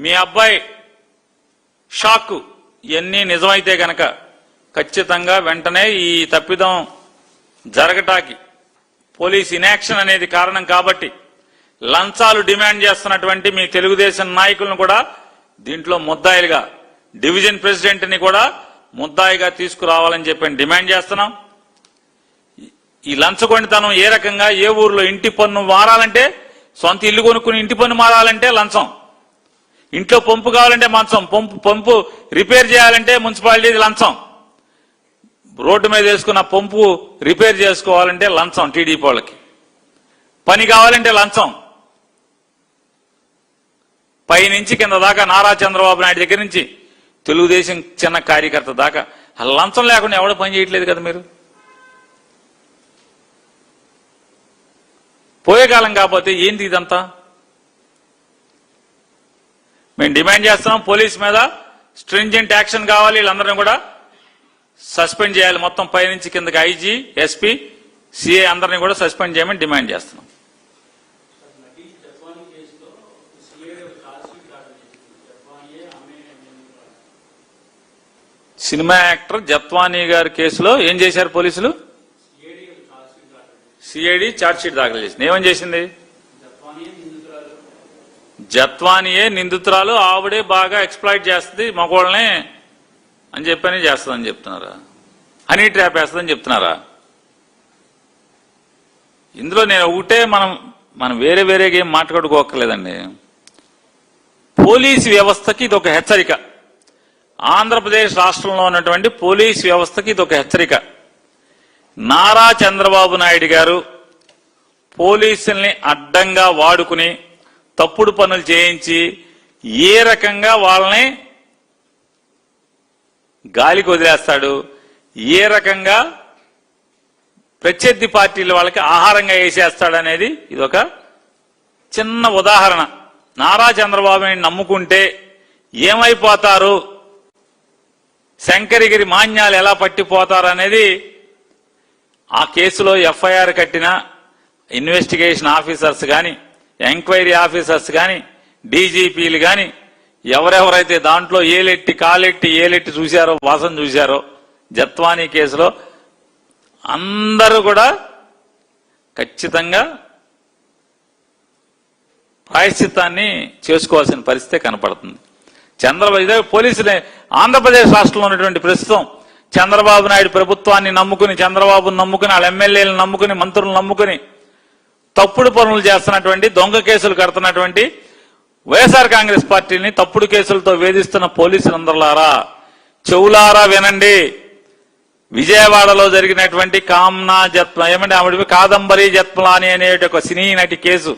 మీ అబ్బాయి షాక్ ఇవన్నీ నిజమైతే గనక ఖచ్చితంగా వెంటనే ఈ తప్పిదం జరగటానికి పోలీస్ ఇన్యాక్షన్ అనేది కారణం కాబట్టి లంచాలు డిమాండ్ చేస్తున్నటువంటి మీ తెలుగుదేశం నాయకులను కూడా దీంట్లో ముద్దాయిలుగా డివిజన్ ప్రెసిడెంట్ ని కూడా ముద్దాయిగా తీసుకురావాలని చెప్పి డిమాండ్ చేస్తున్నాం. ఈ లంచగొండితనం ఏ రకంగా ఏ ఊర్లో ఇంటి పన్ను మారాలంటే సొంత ఇల్లు కొనుక్కుని ఇంటి పన్ను మారాలంటే లంచం, ఇంట్లో పంపు కావాలంటే మంచం, పంపు రిపేర్ చేయాలంటే మున్సిపాలిటీ లంచం, రోడ్డు మీద వేసుకున్న పంపు రిపేర్ చేసుకోవాలంటే లంచం, టీడీపీ వాళ్ళకి పని కావాలంటే లంచం. పైనుంచి కింద దాకా నారా చంద్రబాబు నాయుడు దగ్గర నుంచి తెలుగుదేశం చిన్న కార్యకర్త దాకా లంచం లేకుండా ఎవడో పని చేయట్లేదు కదా. మీరు పోయే కాలం కాకపోతే ఏంటి ఇదంతా? మేము డిమాండ్ చేస్తున్నాం, పోలీస్ మీద స్ట్రింజెంట్ యాక్షన్ కావాలి, వీళ్ళందరినీ కూడా సస్పెండ్ చేయాలి. మొత్తం పైనుంచి కిందకి ఐజీ, ఎస్పీ, సిఐ అందరినీ కూడా సస్పెండ్ చేయమని డిమాండ్ చేస్తున్నాం. సినిమా యాక్టర్ జత్వానీ గారి కేసులో ఏం చేశారు పోలీసులు? సిఐడి ఛార్జ్ షీట్ దాఖలు చేసింది. ఏమని చేసింది? జత్వానీయే నిందితురాలు, ఆవిడే బాగా ఎక్స్ప్లాయిట్ చేస్తుంది మగోళ్ళని అని చెప్పని చేస్తుందని చెప్తున్నారా? హనీ ట్రాప్ వేస్తుందని చెప్తున్నారా? ఇందులో నేను ఒకటే మనం వేరే వేరేగా ఏం మాట్లాడుకోక్కర్లేదండి. పోలీసు వ్యవస్థకి ఇది ఒక హెచ్చరిక. ఆంధ్రప్రదేశ్ రాష్ట్రంలో ఉన్నటువంటి పోలీసు వ్యవస్థకి ఇది ఒక హెచ్చరిక. నారా చంద్రబాబు నాయుడు గారు పోలీసుల్ని అడ్డంగా వాడుకుని తప్పుడు పనులు చేయించి ఏ రకంగా వాళ్ళని గాలికి వదిలేస్తాడు, ఏ రకంగా ప్రత్యర్థి పార్టీల వాళ్ళకి ఆహారంగా వేసేస్తాడనేది ఇదొక చిన్న ఉదాహరణ. నారా చంద్రబాబుని నమ్ముకుంటే ఏమైపోతారు, శంకరగిరి మాన్యాలు ఎలా పట్టిపోతారు అనేది ఆ కేసులో ఎఫ్ఐఆర్ కట్టిన ఇన్వెస్టిగేషన్ ఆఫీసర్స్ కానీ, ఎంక్వైరీ ఆఫీసర్స్ కానీ, డీజీపీలు కానీ ఎవరెవరైతే దాంట్లో ఏలెట్టి కాలెట్టి ఏలెట్టి చూశారో, వాసన చూశారో జత్వానీ కేసులో అందరూ కూడా ఖచ్చితంగా ప్రాయశ్చిత్తాన్ని చేసుకోవాల్సిన పరిస్థితి కనపడుతుంది. చంద్రబాబు పోలీసులే ఆంధ్రప్రదేశ్ రాష్ట్రంలో ఉన్నటువంటి ప్రస్తుతం చంద్రబాబు నాయుడు ప్రభుత్వాన్ని నమ్ముకుని, చంద్రబాబును నమ్ముకుని, వాళ్ళ ఎమ్మెల్యేలను నమ్ముకుని, మంత్రులను నమ్ముకుని తప్పుడు పనులు చేస్తున్నటువంటి, దొంగ కేసులు కడుతున్నటువంటి వైఎస్ఆర్ కాంగ్రెస్ పార్టీని తప్పుడు కేసులతో వేధిస్తున్న పోలీసులందరిలారా చెవులారా వినండి. విజయవాడలో జరిగినటువంటి కామ్నా ఏమంటే ఆవిడ కాదంబరి జత్మలాని అనే ఒక సినీ నటి కేసు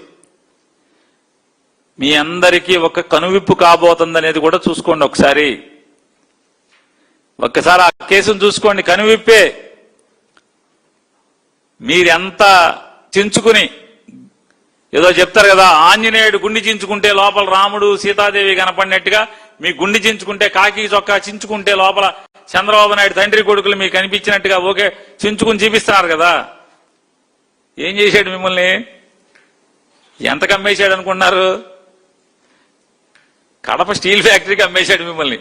మీ అందరికీ ఒక కనువిప్పు కాబోతుందనేది కూడా చూసుకోండి. ఒక్కసారి ఆ కేసును చూసుకోండి, కనువిప్పే. మీరెంత చించుకుని ఏదో చెప్తారు కదా, ఆంజనేయుడు గుండి చించుకుంటే లోపల రాముడు సీతాదేవి కనపడినట్టుగా మీ గుండి చించుకుంటే, కాకి చొక్కా చించుకుంటే లోపల చంద్రబాబు నాయుడు తండ్రి కొడుకులు మీకు కనిపించినట్టుగా ఓకే చించుకుని చూపిస్తున్నారు కదా. ఏం చేశాడు మిమ్మల్ని? ఎంత కమ్మేశాడు అనుకున్నారు? కడప స్టీల్ ఫ్యాక్టరీకి అమ్మేశాడు మిమ్మల్ని.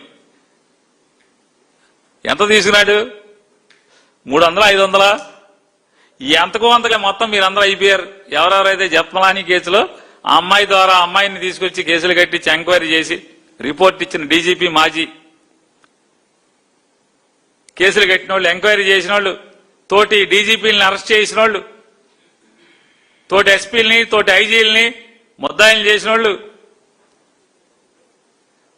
ఎంత తీసుకున్నాడు? 300, 500? ఎంతకో అంతగా మొత్తం మీరందరూ అయిపోయారు. ఎవరెవరైతే జత్మలాని కేసులో ఆ అమ్మాయి ద్వారా అమ్మాయిని తీసుకొచ్చి కేసులు కట్టించి ఎంక్వైరీ చేసి రిపోర్ట్ ఇచ్చిన డీజీపీ, మాజీ కేసులు కట్టిన వాళ్ళు, ఎంక్వైరీ చేసిన వాళ్ళు, తోటి డీజీపీలని అరెస్ట్ చేసిన వాళ్ళు, తోటి ఎస్పీలని, తోటి ఐజీలని ముద్దాయిలు చేసిన వాళ్ళు,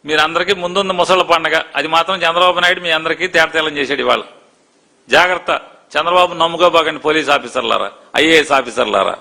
మీరందరికీ ముందున్న ముసళ్ళ పండగ. అది మాత్రం చంద్రబాబు నాయుడు మీ అందరికీ తేటతెల్లం చేశాడు ఇవాళ. జాగ్రత్త, చంద్రబాబు నమ్ముకోబాకండి పోలీస్ ఆఫీసర్లారా, ఐఏఎస్ ఆఫీసర్లారా.